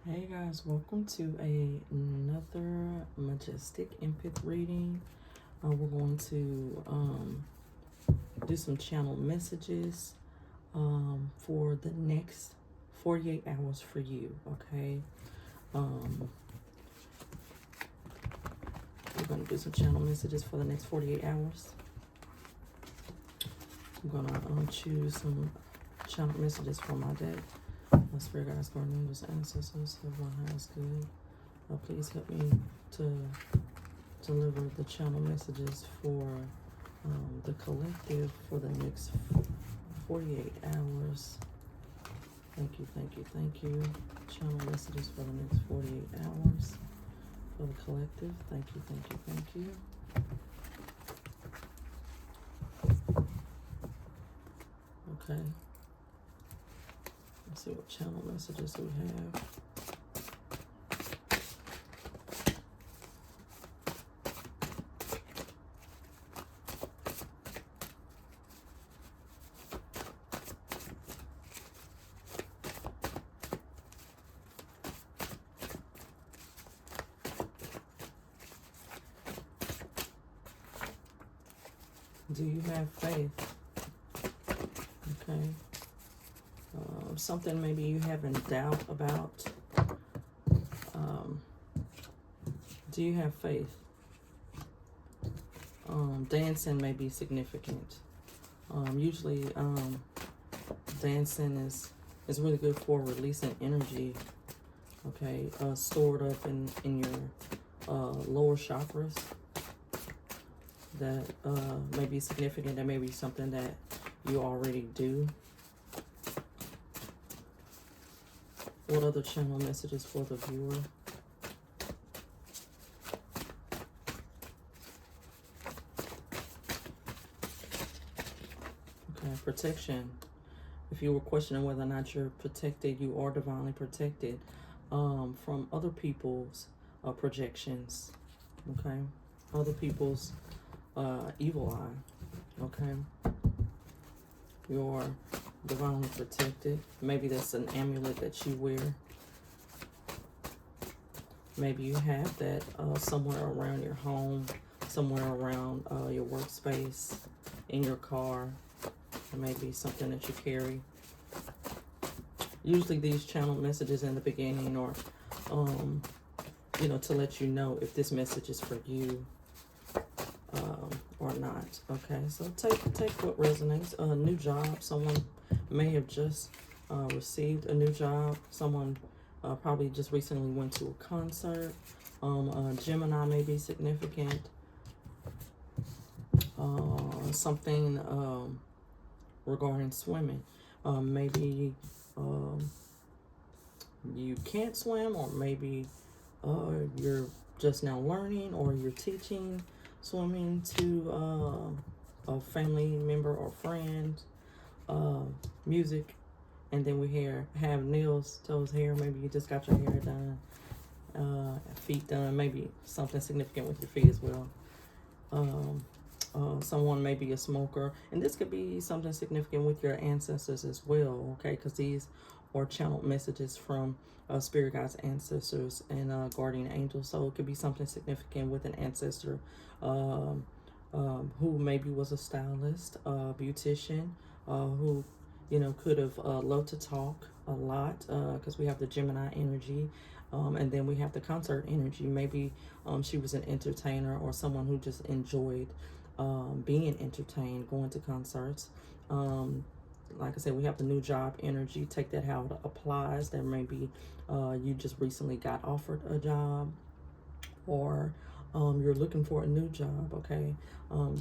Hey guys, welcome to another majestic empath reading. We're going to do some channel messages for the next 48 hours for you, okay? We're going to do some channel messages for the next 48 hours. I'm going to choose some channel messages for my deck. Spirit guides, guardian angels, ancestors of my highest good. Please help me to deliver the channel messages for the collective for the next 48 hours. Thank you, thank you, thank you. Channel messages for the next 48 hours for the collective. Thank you, thank you, thank you. Okay. Let's see what channel messages we have. Do you have faith? Okay. Something maybe you have in doubt about. Do you have faith? Dancing may be significant. Usually, dancing is really good for releasing energy. Okay, stored up in your lower chakras. That may be significant. That may be something that you already do. What other channel messages for the viewer? Okay, protection. If you were questioning whether or not you're protected, you are divinely protected from other people's projections. Okay, other people's evil eye. Okay, you're divinely protected. Maybe that's an amulet that you wear. Maybe you have that somewhere around your home, somewhere around your workspace, in your car. It may be something that you carry. Usually these channel messages in the beginning are, you know, to let you know if this message is for you or not. Okay, so take what resonates. A new job. Someone may have just received a new job. Someone probably just recently went to a concert. Gemini may be significant. Something regarding swimming. Maybe you can't swim, or maybe you're just now learning, or you're teaching swimming to a family member or friend. Music. And then we have nails, toes, hair. Maybe you just got your hair done, feet done. Maybe something significant with your feet as well. Someone may be a smoker, and this could be something significant with your ancestors as well. Okay, because these are channeled messages from spirit guides, ancestors, and guardian angels. So it could be something significant with an ancestor who maybe was a stylist, beautician, who, you know, could have loved to talk a lot, because we have the Gemini energy, and then we have the concert energy. Maybe she was an entertainer, or someone who just enjoyed being entertained, going to concerts. Like I said, we have the new job energy. Take that how it applies. There may be you just recently got offered a job, or you're looking for a new job. Okay,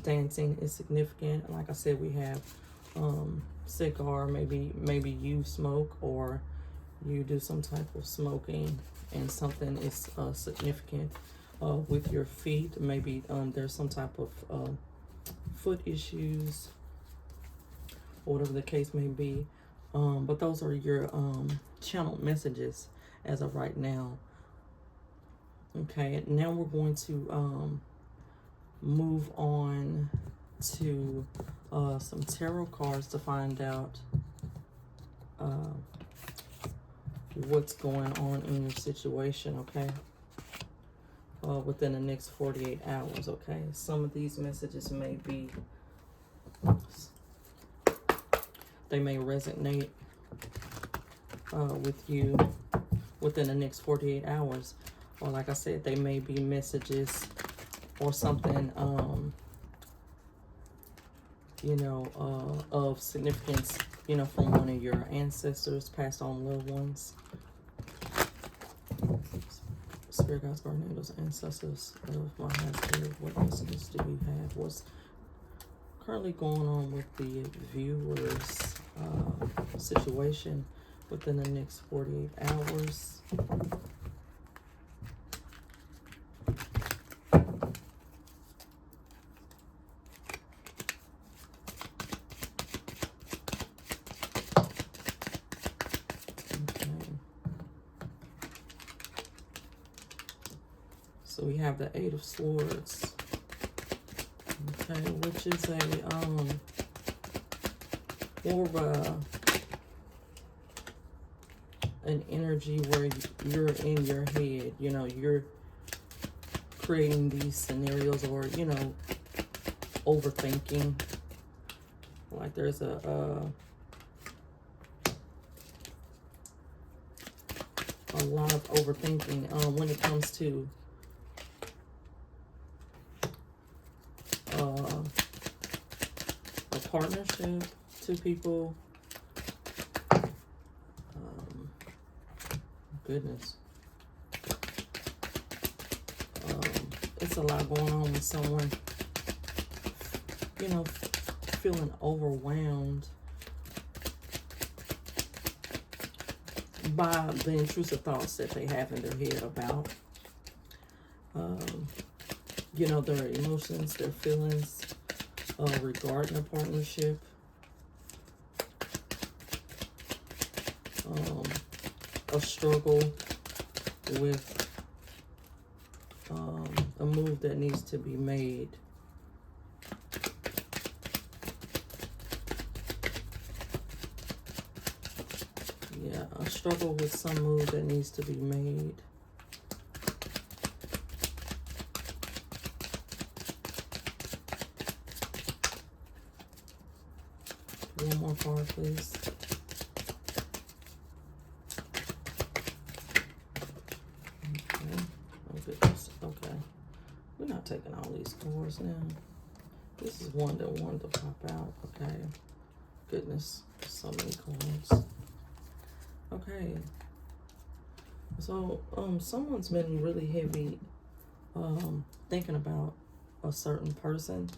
dancing is significant. Like I said, we have cigar. Maybe you smoke, or you do some type of smoking, and something is significant with your feet. Maybe there's some type of foot issues, or whatever the case may be. But those are your channeled messages as of right now. Okay, now we're going to move on to some tarot cards to find out what's going on in your situation, okay? Within the next 48 hours, okay? Some of these messages may be, they may resonate with you within the next 48 hours. Or like I said, they may be messages or something, you know, of significance, you know, from one of your ancestors, passed on loved ones. Spirit guides, guardian angels, ancestors of my high spirit, what messages do you have? What's currently going on with the viewers' situation within the next 48 hours? So we have the Eight of Swords, okay, which is a more of an energy where you're in your head, you know, you're creating these scenarios, or, you know, overthinking. Like there's a lot of overthinking when it comes to a partnership. Two people. Goodness. It's a lot going on with someone, you know, feeling overwhelmed by the intrusive thoughts that they have in their head about, you know, their emotions, their feelings regarding a partnership. A struggle with a move that needs to be made. Yeah, a struggle with some move that needs to be made. One more card, please. Okay, we're not taking all these cards now. This is one that wanted to pop out. Okay, goodness, so many cards. Okay, so someone's been really heavy thinking about a certain person,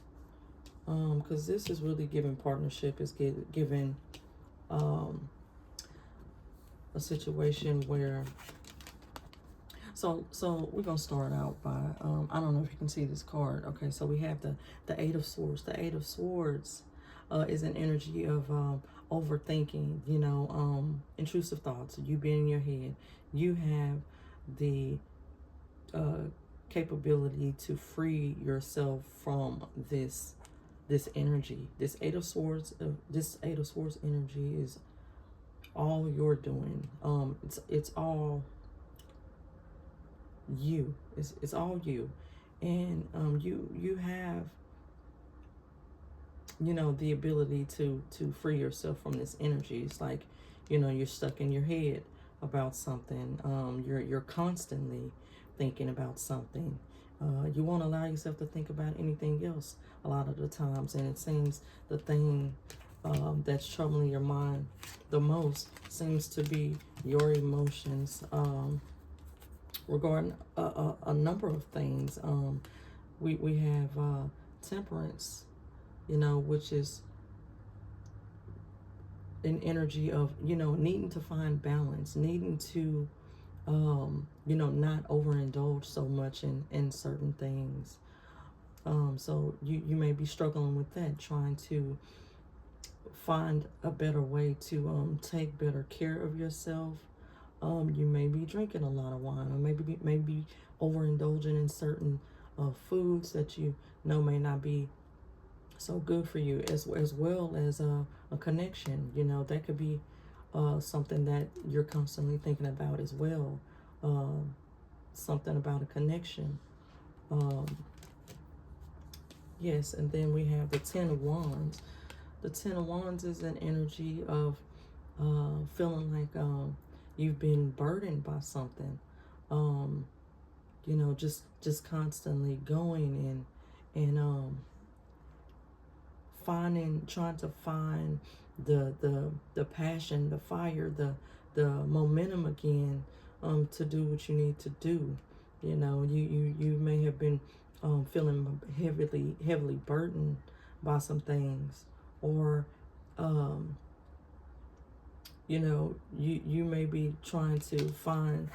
because this is really giving partnership, is giving a situation where. So we're going to start out by, I don't know if you can see this card. Okay, so we have the Eight of Swords. The Eight of Swords is an energy of overthinking, you know, intrusive thoughts, you being in your head. You have the capability to free yourself from this energy. This Eight of Swords energy is all you're doing. It's all you. It's all you, and you have, you know, the ability to free yourself from this energy. It's like, you know, you're stuck in your head about something. You're constantly thinking about something. You won't allow yourself to think about anything else a lot of the times, and it seems the thing that's troubling your mind the most seems to be your emotions. Regarding a number of things. We have temperance, you know, which is an energy of, you know, needing to find balance, needing to, you know, not overindulge so much in certain things. So you may be struggling with that, trying to find a better way to take better care of yourself. You may be drinking a lot of wine, or maybe overindulging in certain foods that you know may not be so good for you, as well as a connection. You know, that could be something that you're constantly thinking about as well. Something about a connection. Um, yes, and then we have the Ten of Wands. The Ten of Wands is an energy of feeling like you've been burdened by something. You know, just constantly going and trying to find the passion, the fire, the momentum again, to do what you need to do. You know, you may have been feeling heavily burdened by some things, or you know, you may be trying to find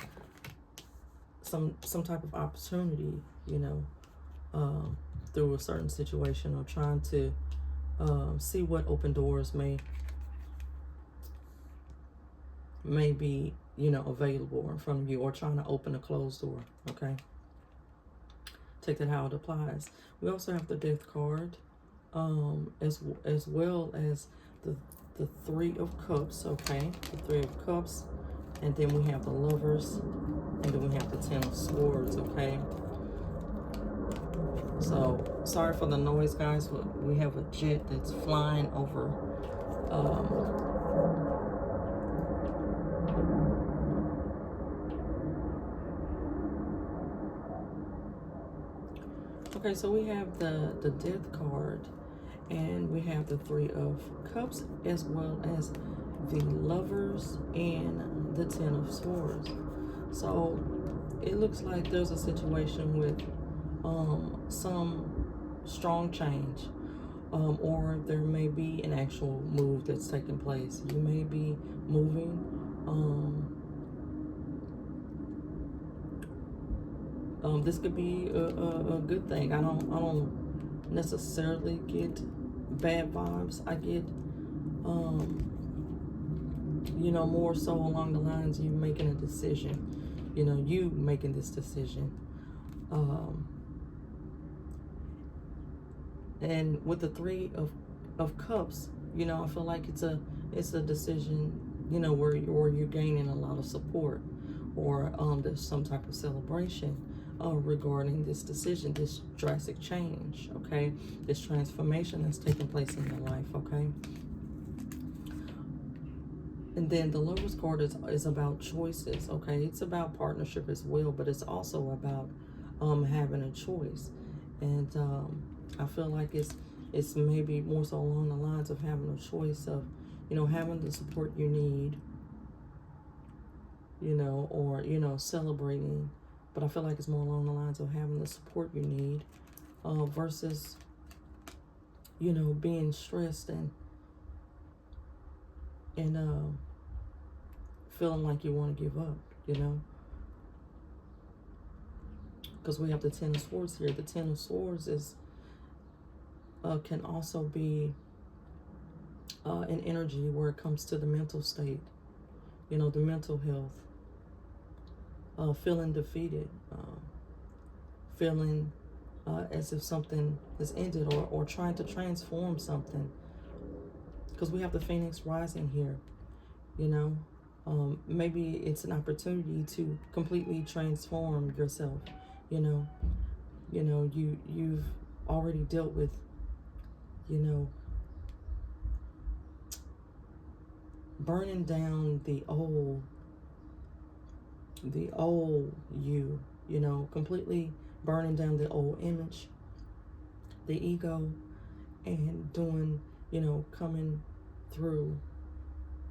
some type of opportunity, you know, through a certain situation, or trying to see what open doors may be, you know, available in front of you, or trying to open a closed door. Okay, take that how it applies. We also have the Death card, as well as the Three of Cups. Okay, the Three of Cups, and then we have the Lovers, and then we have the Ten of Swords. Okay, so sorry for the noise, guys, but we have a jet that's flying over. Okay, so we have the Death card, and we have the Three of Cups, as well as the Lovers and the Ten of Swords. So it looks like there's a situation with some strong change, or there may be an actual move that's taking place. You may be moving. This could be a good thing. I don't necessarily get bad vibes. I get, you know, more so along the lines of you making a decision. You know, you making this decision. And with the Three of Cups, you know, I feel like it's a decision, you know, where you're gaining a lot of support, or there's some type of celebration regarding this decision, this drastic change. Okay, this transformation that's taking place in your life. Okay. And then the Lover's card is about choices. Okay, it's about partnership as well, but it's also about having a choice. And I feel like it's maybe more so along the lines of having a choice of, you know, having the support you need, you know, or, you know, celebrating. But I feel like it's more along the lines of having the support you need, versus, you know, being stressed and feeling like you want to give up, you know. Because we have the Ten of Swords here. The Ten of Swords is can also be an energy where it comes to the mental state, you know, the mental health, feeling defeated, feeling as if something has ended, or trying to transform something. Because we have the Phoenix rising here, you know. Maybe it's an opportunity to completely transform yourself, you know. You know, you've already dealt with, you know, burning down the old you, you know, completely burning down the old image, the ego, and doing, you know, coming through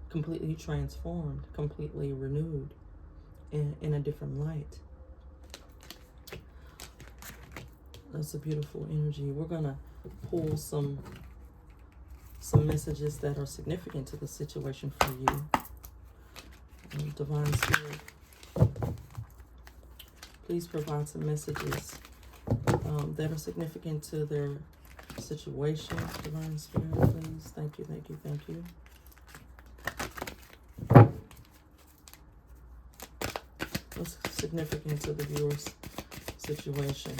completely transformed, completely renewed, in a different light. That's a beautiful energy. We're gonna pull some messages that are significant to the situation for you. Divine Spirit, please provide some messages that are significant to their situation. Divine Spirit, please. Thank you, thank you, thank you. What's significant to the viewer's situation?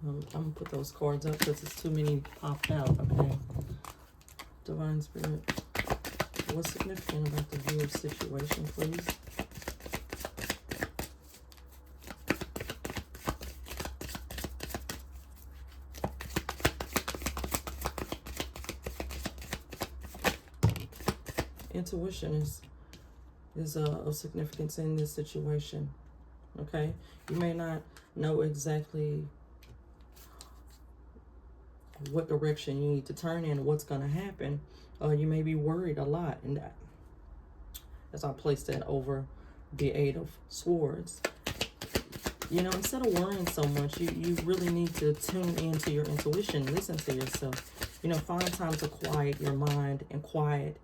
I'm gonna put those cards up because it's too many popped out. Okay. Divine Spirit, what's significant about the viewer's situation, please? Intuition is of significance in this situation. Okay, you may not know exactly what direction you need to turn in, what's going to happen. You may be worried a lot, and that, as I place that over the Eight of Swords, you know, instead of worrying so much, you really need to tune into your intuition, listen to yourself. You know, find time to quiet your mind and quiet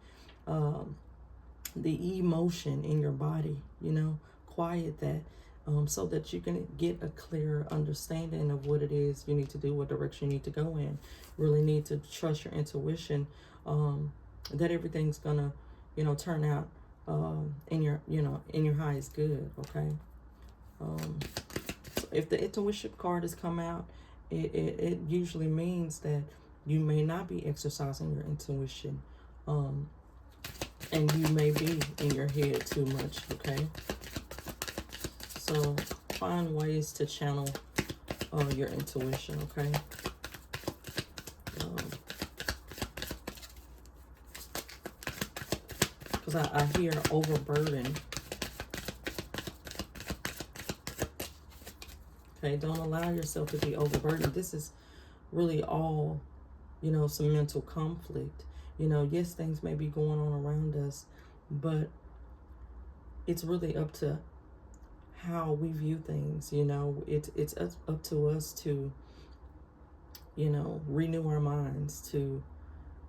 the emotion in your body, you know, quiet that so that you can get a clear understanding of what it is you need to do, what direction you need to go in. Really need to trust your intuition, that everything's gonna, you know, turn out in your, you know, in your highest good. Okay. So if the intuition card has come out, it usually means that you may not be exercising your intuition, and you may be in your head too much. Okay. So find ways to channel your intuition. Okay. Because I hear overburden. Okay, don't allow yourself to be overburdened. This is really all, you know, some mental conflict. You know, yes, things may be going on around us, but it's really up to how we view things. You know, it's up to us to, you know, renew our minds, to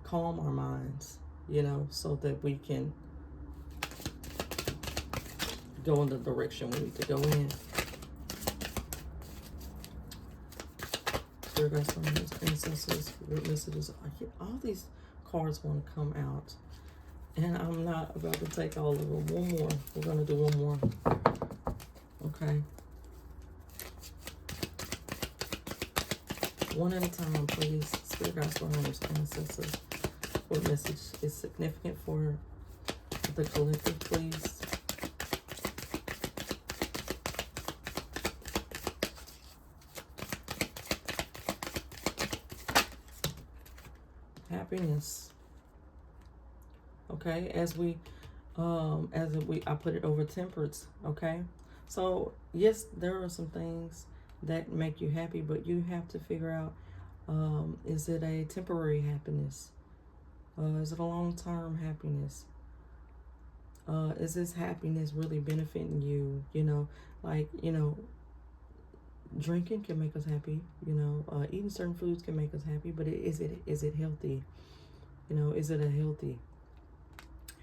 calm our minds, you know, so that we can go in the direction we need to go in. Spirit guides, ancestors, root messages. All these cards want to come out, and I'm not about to take all of them. One more. We're going to do one more. Okay. One at a time, please. Spirit guides, ancestors. What message is significant for the collective, please? Happiness. Okay, I put it over temperance. Okay, so yes, there are some things that make you happy, but you have to figure out, is it a temporary happiness? Is it a long-term happiness? Is this happiness really benefiting you? You know, like, you know, drinking can make us happy. You know, eating certain foods can make us happy, but is it healthy? You know, is it a healthy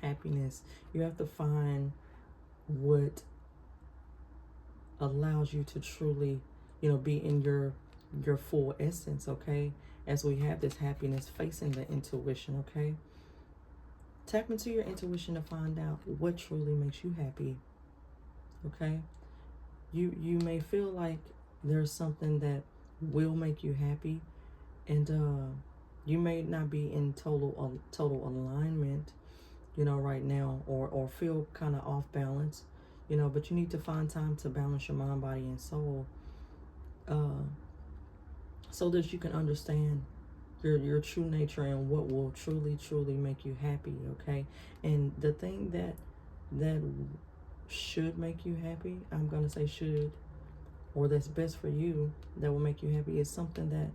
happiness? You have to find what allows you to truly, you know, be in your full essence. Okay, as we have this happiness facing the intuition. Okay, tap into your intuition to find out what truly makes you happy. Okay, you may feel like there's something that will make you happy, and you may not be in total alignment, you know, right now, or feel kind of off balance, you know, but you need to find time to balance your mind, body, and soul, so that you can understand your true nature and what will truly make you happy. Okay, and the thing that should make you happy, I'm gonna say should, or that's best for you, that will make you happy, is something that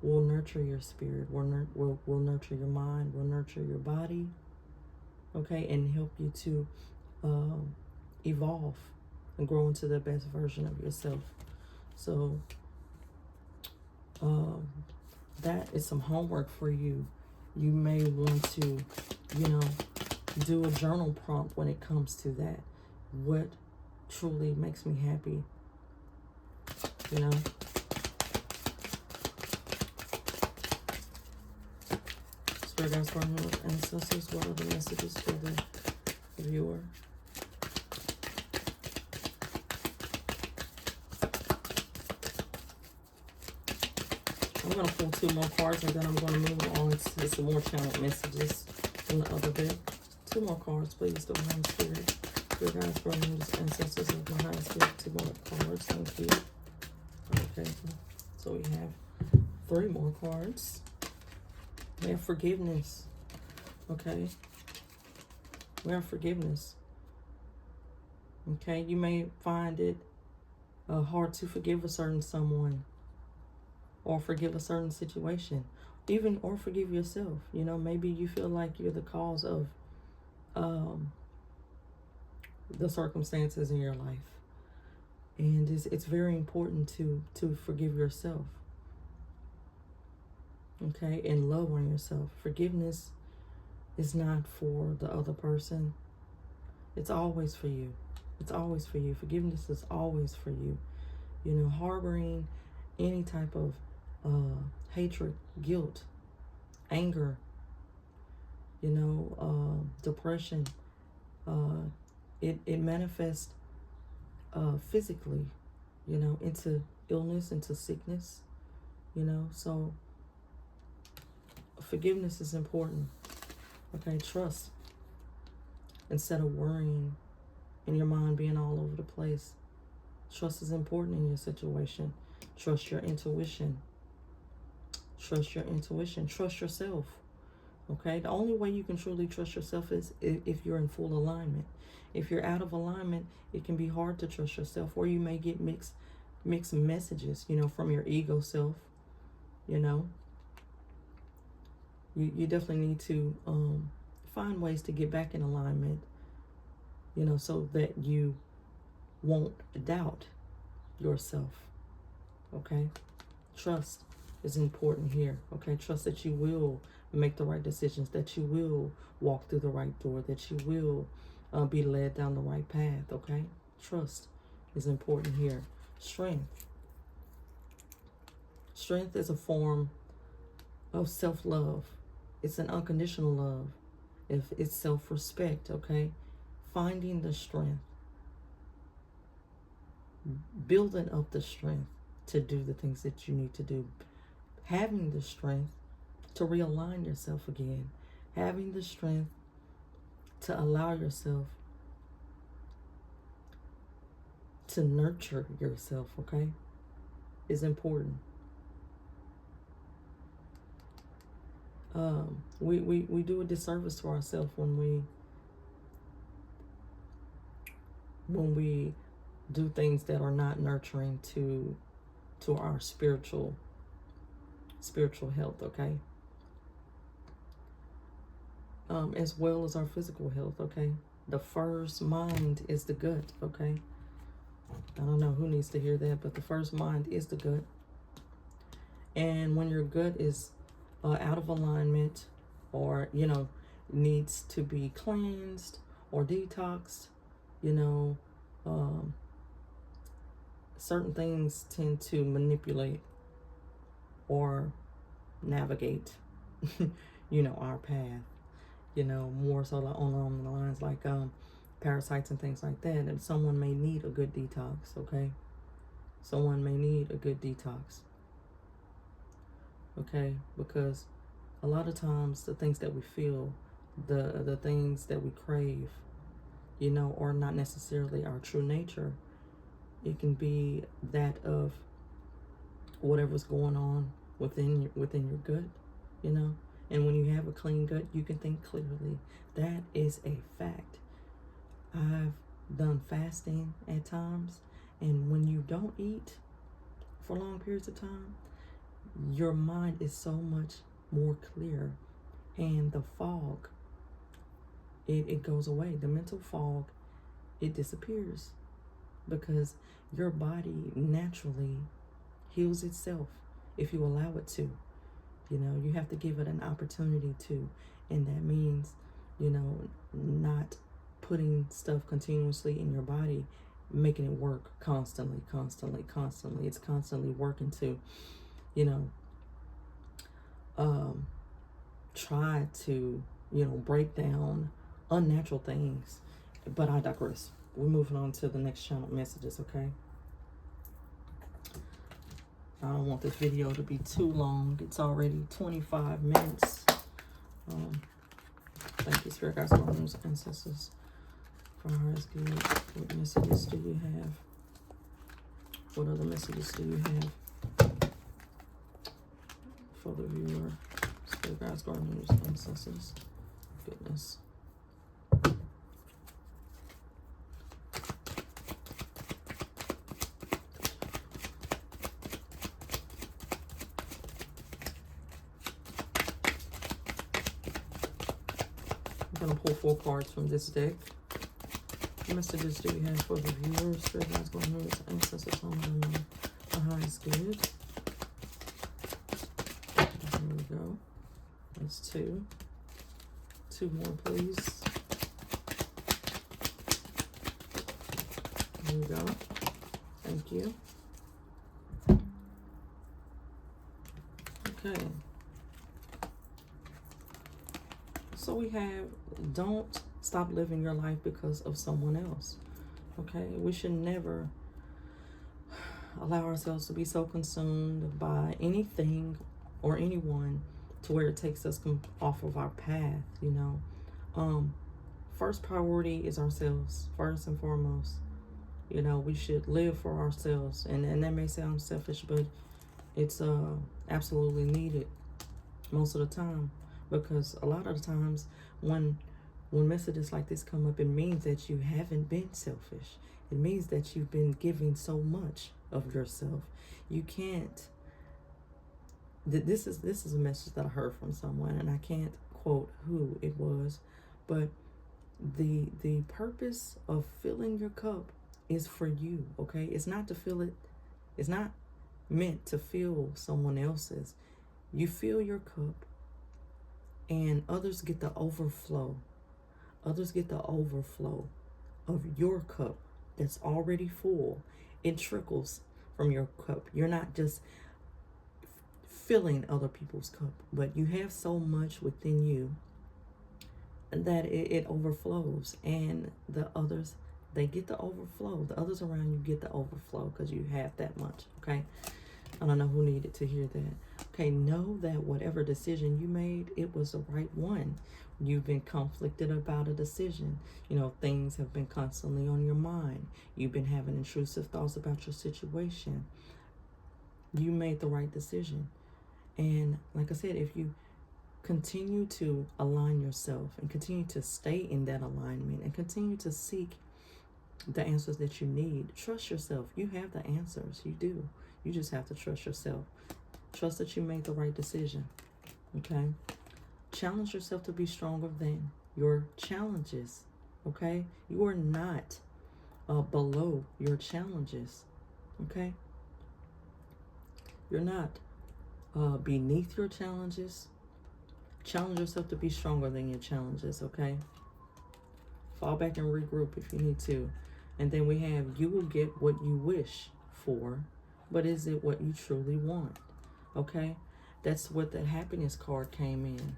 will nurture your spirit, will nurture your mind, will nurture your body. Okay, and help you to evolve and grow into the best version of yourself. So that is some homework for you. You may want to, you know, do a journal prompt when it comes to that. What truly makes me happy? You know? Spirit guides, ancestors, what are the messages for the viewer? I'm going to pull 2 more cards, and then I'm going to move on to some more channel messages from the other deck. 2 more cards, please, Divine Spirit. Your guys, brothers, ancestors of my high spirit. 2 more cards, thank you. Okay, so we have 3 more cards. We have forgiveness. Okay, we have forgiveness. Okay, you may find it hard to forgive a certain someone, or forgive a certain situation, even or forgive yourself. You know, maybe you feel like you're the cause of the circumstances in your life, and it's very important to forgive yourself. Okay, and love on yourself. Forgiveness is not for the other person. It's always for you. It's always for you. Forgiveness is always for you. You know, harboring any type of hatred, guilt, anger, you know, depression, it manifests physically, you know, into illness, into sickness, you know. So forgiveness is important. Okay, trust. Instead of worrying and your mind being all over the place, trust is important in your situation. Trust your intuition. Trust your intuition. Trust yourself. Okay, the only way you can truly trust yourself is if you're in full alignment. If you're out of alignment, it can be hard to trust yourself, or you may get mixed messages, you know, from your ego self. You know, you definitely need to find ways to get back in alignment, you know, so that you won't doubt yourself. Okay, trust is important here. Okay, trust that you will make the right decisions, that you will walk through the right door, that you will be led down the right path. Okay, trust is important here. Strength. Strength is a form of self-love. It's an unconditional love. If it's self-respect. Okay, finding the strength, building up the strength to do the things that you need to do, having the strength to realign yourself again, having the strength to allow yourself to nurture yourself, okay, is important. We do a disservice to ourselves when we do things that are not nurturing to our spiritual health, okay, as well as our physical health. Okay, the first mind is the gut. Okay, I don't know who needs to hear that, but the first mind is the gut. And when your gut is out of alignment, or, you know, needs to be cleansed or detoxed, you know, certain things tend to manipulate or navigate, you know, our path, you know, more so along the lines like parasites and things like that. And someone may need a good detox. Okay, someone may need a good detox. Okay, because a lot of times the things that we feel, the things that we crave, you know, are not necessarily our true nature. It can be that of whatever's going on within your gut, you know. And when you have a clean gut, you can think clearly. That is a fact. I've done fasting at times, and when you don't eat for long periods of time, your mind is so much more clear, and the fog, it goes away. The mental fog, it disappears, because your body naturally heals itself if you allow it to. You know, you have to give it an opportunity to, and that means, you know, not putting stuff continuously in your body, making it work constantly. It's constantly working to, you know, try to, you know, break down unnatural things. But I digress. We're moving on to the next channel messages, okay? I don't want this video to be too long. It's already 25 minutes. Thank you, Spirit Guides, Guardians, Ancestors, for our highest good. What messages do you have? What other messages do you have for the viewer? Spirit Guides, Guardians, Ancestors. Goodness. I'm going to pull 4 cards from this deck. What messages do you have for the viewers? Spirit Guides, Guardians, Ancestors, on the highest good. Here we go. That's 2. 2 more, please. There we go. Thank you. Okay. So we have, don't stop living your life because of someone else. Okay? We should never allow ourselves to be so consumed by anything or anyone to where it takes us off of our path, you know. First priority is ourselves, first and foremost. You know, we should live for ourselves. And that may sound selfish, but it's absolutely needed most of the time. Because a lot of the times when messages like this come up, it means that you haven't been selfish. It means that you've been giving so much of yourself. You can't. This is a message that I heard from someone, and I can't quote who it was, but the purpose of filling your cup is for you. Okay, it's not to fill it. It's not meant to fill someone else's. You fill your cup, and others get the overflow. Others get the overflow of your cup that's already full. It trickles from your cup. You're not just filling other people's cup, but you have so much within you that it overflows, and the others, they get the overflow. The others around you get the overflow because you have that much. Okay, I don't know who needed to hear that. Okay, know that whatever decision you made, it was the right one. You've been conflicted about a decision. You know, things have been constantly on your mind. You've been having intrusive thoughts about your situation. You made the right decision. And like I said, if you continue to align yourself and continue to stay in that alignment and continue to seek the answers that you need, trust yourself. You have the answers. You do. You just have to trust yourself. Trust that you made the right decision. Okay? Challenge yourself to be stronger than your challenges. Okay? You are not below your challenges. Okay? You're not beneath your challenges. Challenge yourself to be stronger than your challenges. Okay? Fall back and regroup if you need to. And then we have, you will get what you wish for, but is it what you truly want? Okay? That's what the happiness card came in.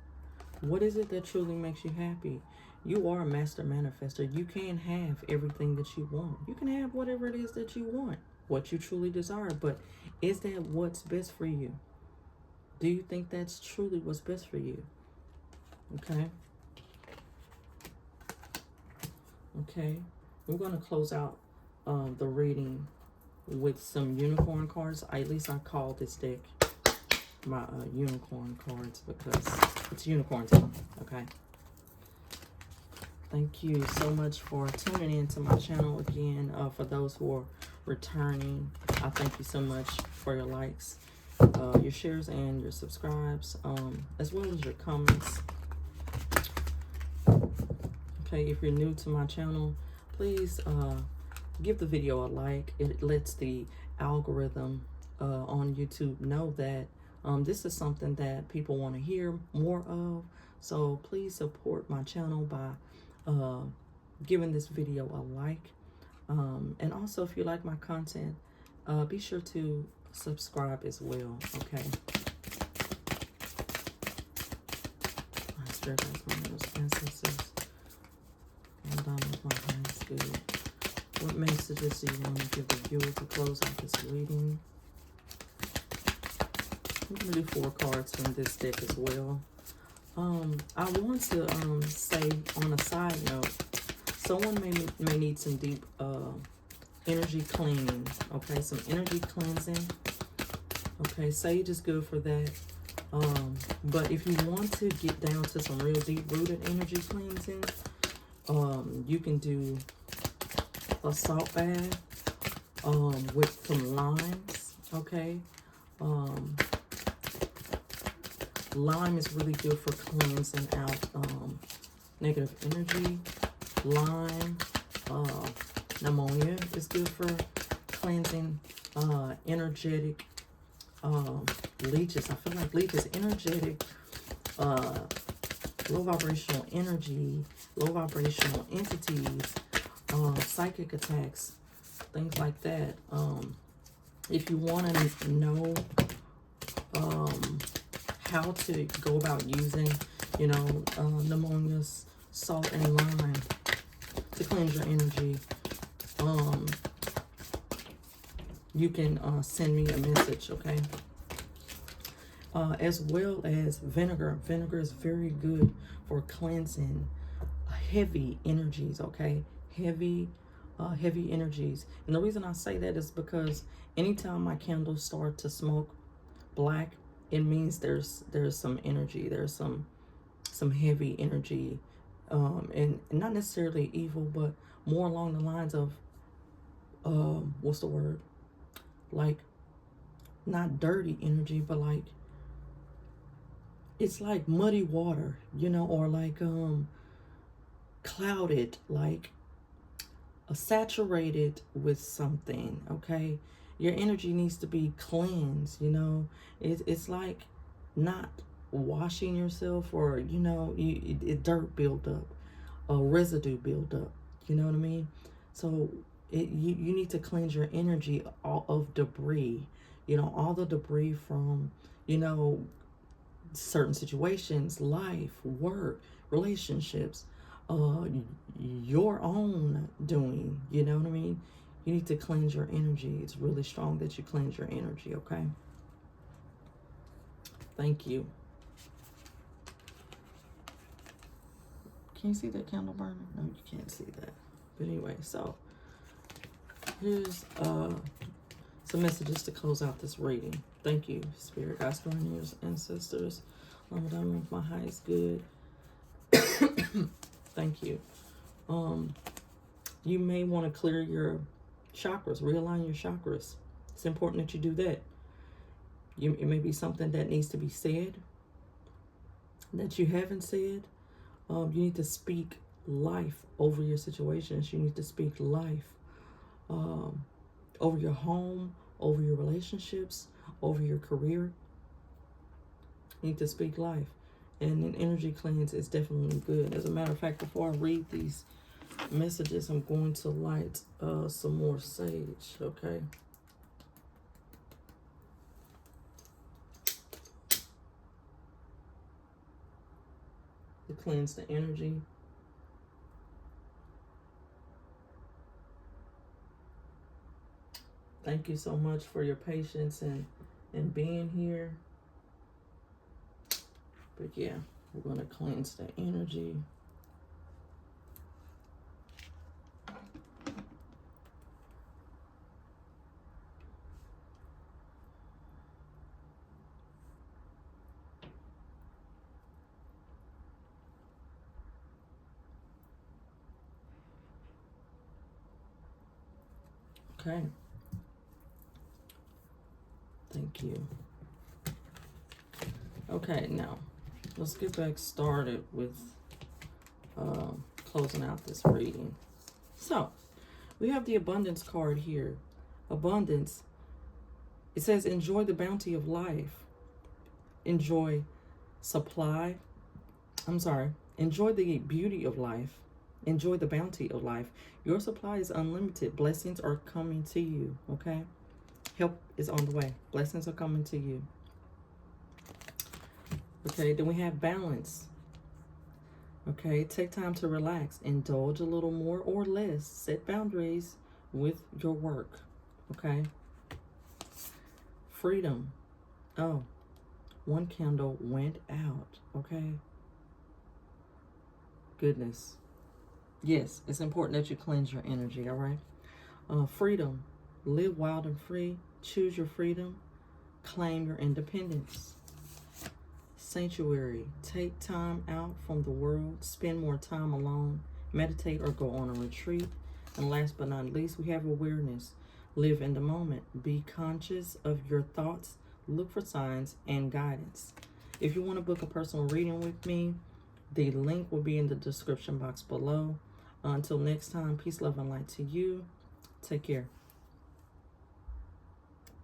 What is it that truly makes you happy? You are a master manifester. You can have everything that you want. You can have whatever it is that you want, what you truly desire, but is that what's best for you? Do you think that's truly what's best for you? Okay? Okay. We're going to close out the reading with some unicorn cards. At least I call this deck my unicorn cards because it's unicorn time. Okay. Thank you so much for tuning in to my channel again. For those who are returning, I thank you so much for your likes, your shares, and your subscribes, as well as your comments. Okay, if you're new to my channel, please give the video a like. It lets the algorithm on YouTube know that this is something that people want to hear more of. So please support my channel by giving this video a like. And also, if you like my content, be sure to subscribe as well. Okay. My spirit ancestors. And down with my highest good. What messages do you want to give the viewer to close out this reading? I'm going to do 4 cards from this deck as well. I want to say on a side note, someone may need some deep energy cleaning, okay? Some energy cleansing. Okay, sage is good for that. But if you want to get down to some real deep-rooted energy cleansing, you can do a salt bath with some limes, okay? Lime is really good for cleansing out negative energy. Lime, pneumonia is good for cleansing energetic leeches. I feel like leeches, energetic, low vibrational energy, low vibrational entities, psychic attacks, things like that. If you want to know how to go about using, you know, pneumonia, salt, and lime to cleanse your energy, you can send me a message, okay? As well as vinegar. Vinegar is very good for cleansing heavy energies, okay? Heavy energies. And the reason I say that is because anytime my candles start to smoke black, it means there's some energy, there's some heavy energy, and not necessarily evil, but more along the lines of what's the word? Like, not dirty energy, but like, it's like muddy water, you know, or like clouded, like saturated with something, okay? Your energy needs to be cleansed, you know. It's like not washing yourself, or, you know, dirt build up, residue build up, you know what I mean? So you need to cleanse your energy all of debris, you know, all the debris from, you know, certain situations, life, work, relationships, your own doing, you know what I mean? You need to cleanse your energy. It's really strong that you cleanse your energy, okay? Thank you. Can you see that candle burning? No, you can't see that. But anyway, so here's some messages to close out this reading. Thank you, Spirit, God's guardians, ancestors. Lama Dama with my highest good. Thank you. You may want to clear your chakras, realign your chakras. It's important that you do that. It may be something that needs to be said that you haven't said. You need to speak life over your situations. You need to speak life over your home, over your relationships, over your career. You need to speak life. And an energy cleanse is definitely good. As a matter of fact, before I read these messages, I'm going to light some more sage, okay? To cleanse the energy. Thank you so much for your patience and being here. But yeah, we're going to cleanse the energy. Okay. Thank you. Okay, now let's get back started with closing out this reading. So, we have the abundance card here. Abundance. It says, enjoy the bounty of life. Enjoy supply. Enjoy the beauty of life. Enjoy the bounty of life. Your supply is unlimited. Blessings are coming to you, okay? Help is on the way. Blessings are coming to you. Okay, then we have balance. Okay, take time to relax. Indulge a little more or less. Set boundaries with your work. Okay. Freedom. Oh, One candle went out, okay? Goodness. Yes, it's important that you cleanse your energy, all right? Freedom. Live wild and free. Choose your freedom. Claim your independence. Sanctuary. Take time out from the world. Spend more time alone. Meditate or go on a retreat. And last but not least, we have awareness. Live in the moment. Be conscious of your thoughts. Look for signs and guidance. If you want to book a personal reading with me, the link will be in the description box below. Until next time, peace, love, and light to you. Take care.